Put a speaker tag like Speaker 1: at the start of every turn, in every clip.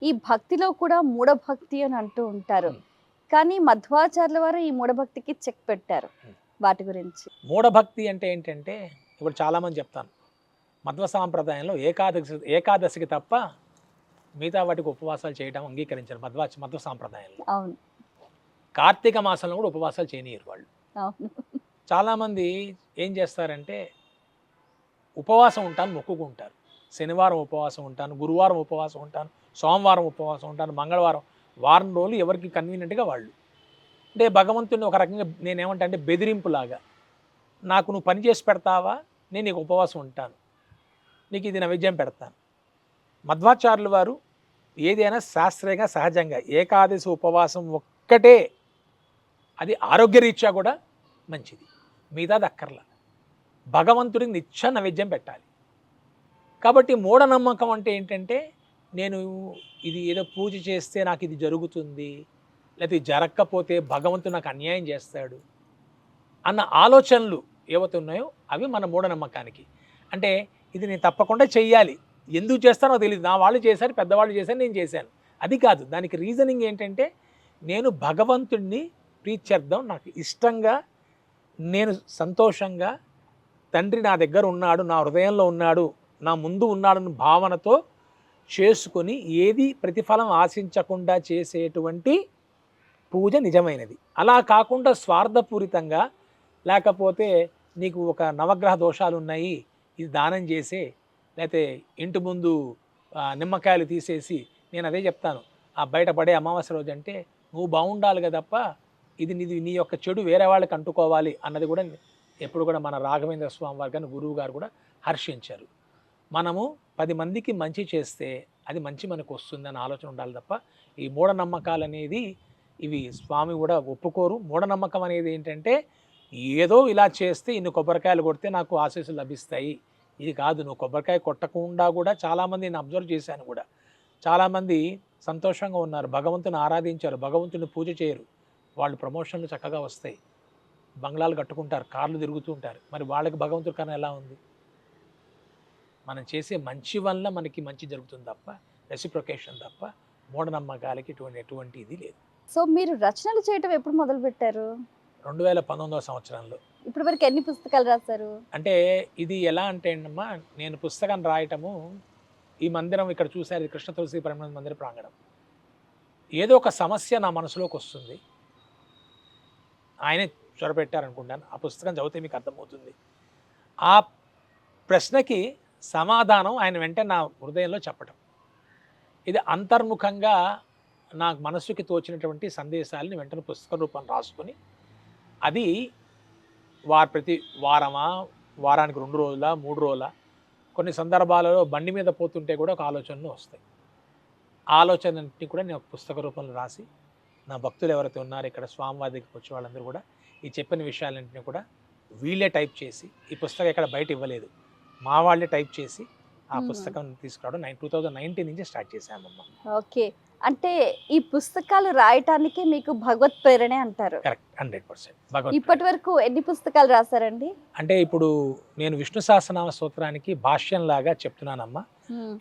Speaker 1: ఈ భక్తిలో కూడా మూఢభక్తి అని అంటూ ఉంటారు.
Speaker 2: హ్మ్.
Speaker 1: కానీ మధ్వాచార్యుల వారు ఈ మూఢభక్తికి చెక్ పెట్టారు.
Speaker 2: హ్మ్.
Speaker 1: వాటి గురించి.
Speaker 2: మూఢభక్తి అంటే ఏంటంటే, ఇప్పుడు చాలామంది చెప్తాను. మధ్వ సాంప్రదాయంలో ఏకాదశికి తప్ప మిగతా వాటికి ఉపవాసాలు చేయడం అంగీకరించారు మధ్వ సాంప్రదాయంలో.
Speaker 1: అవును.
Speaker 2: కార్తీక మాసంలో కూడా ఉపవాసాలు చేయనీయరు వాళ్ళు.
Speaker 1: అవును.
Speaker 2: చాలామంది ఏం చేస్తారంటే, ఉపవాసం ఉంటాను మొక్కుకుంటారు. శనివారం ఉపవాసం ఉంటాను, గురువారం ఉపవాసం ఉంటాను, సోమవారం ఉపవాసం ఉంటాను, మంగళవారం వారం రోజులు ఎవరికి కన్వీనియంట్‌గా వాళ్ళు. అంటే భగవంతుడిని ఒక రకంగా నేనేమంటా అంటే బెదిరింపులాగా. నాకు నువ్వు పని చేసి పెడతావా? నేను నీకు ఉపవాసం ఉంటాను. నీకు ఇది నైవేద్యం పెడతాను. మధ్వాచార్యుల వారు ఏదైనా శాస్త్రీయంగా సహజంగా ఏకాదశి ఉపవాసం ఒక్కటే అది ఆరోగ్యరీత్యా కూడా మంచిది. మిగతాది అక్కర్లా. భగవంతుడికి నిత్యం నైవేద్యం పెట్టాలి. కాబట్టి మూఢనమ్మకం అంటే ఏంటంటే, నేను ఇది ఏదో పూజ చేస్తే నాకు ఇది జరుగుతుంది, లేకపోతే ఇది జరగకపోతే భగవంతుడు నాకు అన్యాయం చేస్తాడు అన్న ఆలోచనలు ఏవైతే ఉన్నాయో అవి మన మూఢనమ్మకానికి. అంటే ఇది నేను తప్పకుండా చెయ్యాలి. ఎందుకు చేస్తానో తెలీదు. నా వాళ్ళు చేశారు, పెద్దవాళ్ళు చేశారు, నేను చేశాను. అది కాదు. దానికి రీజనింగ్ ఏంటంటే, నేను భగవంతుడిని ప్రీత్యర్థం నాకు ఇష్టంగా, నేను సంతోషంగా తండ్రి నా దగ్గర ఉన్నాడు, నా హృదయంలో ఉన్నాడు, నా ముందు ఉన్నాడన్న భావనతో చేసుకొని ఏది ప్రతిఫలం ఆశించకుండా చేసేటువంటి పూజ నిజమైనది. అలా కాకుండా స్వార్థపూరితంగా లేకపోతే నీకు ఒక నవగ్రహ దోషాలు ఉన్నాయి, ఇది దానం చేసే, లేకపోతే ఇంటి ముందు నిమ్మకాయలు తీసేసి, నేను అదే చెప్తాను, ఆ బయట పడే అమావాస్య రోజు అంటే నువ్వు బాగుండాలి కదా తప్ప ఇది నీ యొక్క చెడు వేరే వాళ్ళకి అంటుకోవాలి అన్నది కూడా ఎప్పుడు కూడా మన రాఘవేంద్ర స్వామి వారు కానీ గురువు గారు కూడా హర్షించారు. మనము 10 మందికి మంచి చేస్తే అది మంచి మనకు వస్తుందని ఆలోచన ఉండాలి తప్ప ఈ మూఢనమ్మకాలు అనేది ఇవి స్వామి కూడా ఒప్పుకోరు. మూఢనమ్మకం అనేది ఏంటంటే, ఏదో ఇలా చేస్తే ఇన్ని కొబ్బరికాయలు కొడితే నాకు ఆశీస్సులు లభిస్తాయి, ఇది కాదు. నువ్వు కొబ్బరికాయ కొట్టకుండా కూడా చాలామంది నేను అబ్జర్వ్ చేశాను కూడా. చాలామంది సంతోషంగా ఉన్నారు, భగవంతుని ఆరాధించారు, భగవంతుని పూజ చేయరు, వాళ్ళు ప్రమోషన్లు చక్కగా వస్తాయి, బంగ్లాలు కట్టుకుంటారు, కార్లు తిరుగుతూ ఉంటారు. మరి వాళ్ళకి భగవంతుడి కన్నా ఎలా ఉంది? మనం చేసే మంచి వల్ల మనకి మంచి జరుగుతుంది తప్ప, రెసిప్రొకేషన్ తప్ప మూఢనమ్మకాలకి ఎటువంటి ఇది లేదు.
Speaker 1: సో మీరు రచనలు చేయటం ఎప్పుడు మొదలుపెట్టారు?
Speaker 2: 2019 సంవత్సరంలో.
Speaker 1: ఇప్పటి వరకు ఎన్ని పుస్తకాలు రాశారు?
Speaker 2: అంటే ఇది ఎలా అంటే అమ్మా, నేను పుస్తకం రాయటము, ఈ మందిరం ఇక్కడ చూశారు, ఇది కృష్ణ తులసి పరమానంద మందిర ప్రాంగణం. ఏదో ఒక సమస్య నా మనసులోకి వస్తుంది, ఆయనే చొరపెట్టారనుకుంటాను. ఆ పుస్తకం చదివితే మీకు అర్థమవుతుంది. ఆ ప్రశ్నకి సమాధానం ఆయన వెంటనే నా హృదయంలో చెప్పటం. ఇది అంతర్ముఖంగా నాకు మనసుకి తోచినటువంటి సందేశాలని వెంటనే పుస్తక రూపం రాసుకొని, అది ప్రతి వారమా, వారానికి 2 రోజులా, 3 రోజులా, కొన్ని సందర్భాలలో బండి మీద పోతుంటే కూడా ఒక ఆలోచనలు వస్తాయి. ఆలోచనలన్నింటినీ కూడా నేను ఒక పుస్తక రూపంలో రాసి, నా భక్తులు ఎవరైతే ఉన్నారో ఇక్కడ స్వామివారి దగ్గరికి వచ్చే వాళ్ళందరూ కూడా ఈ చెప్పిన విషయాలన్నింటినీ కూడా వీళ్ళే టైప్ చేసి, ఈ పుస్తకం ఎక్కడ బయట ఇవ్వలేదు, మా వాళ్ళే టైప్ చేసి ఆ పుస్తకం తీసుకురావడం 2019 నుంచి స్టార్ట్ చేశామమ్మ.
Speaker 1: ఓకే. అంటే ఈ పుస్తకాలు రాయటానికి మీకు భగవత్ ప్రేరణే అంటారు.
Speaker 2: కరెక్ట్, 100%
Speaker 1: ఇప్పటి వరకు ఎన్ని పుస్తకాలు రాశారండి?
Speaker 2: అంటే ఇప్పుడు నేను విష్ణు సహస్రనామ స్తోత్రానికి భాష్యం లాగా చెప్తున్నానమ్మా.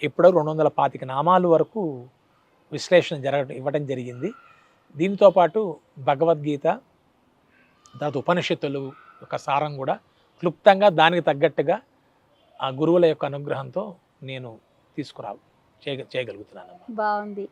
Speaker 2: ఇప్పుడు 225 నామాలు వరకు విశ్లేషణ ఇవ్వడం జరిగింది. దీంతో పాటు భగవద్గీత, తర్వాత ఉపనిషత్తులు యొక్క సారం కూడా క్లుప్తంగా దానికి తగ్గట్టుగా ఆ గురువుల యొక్క అనుగ్రహంతో నేను చేయగలుగుతున్నానమ్మా.
Speaker 1: బాగుంది.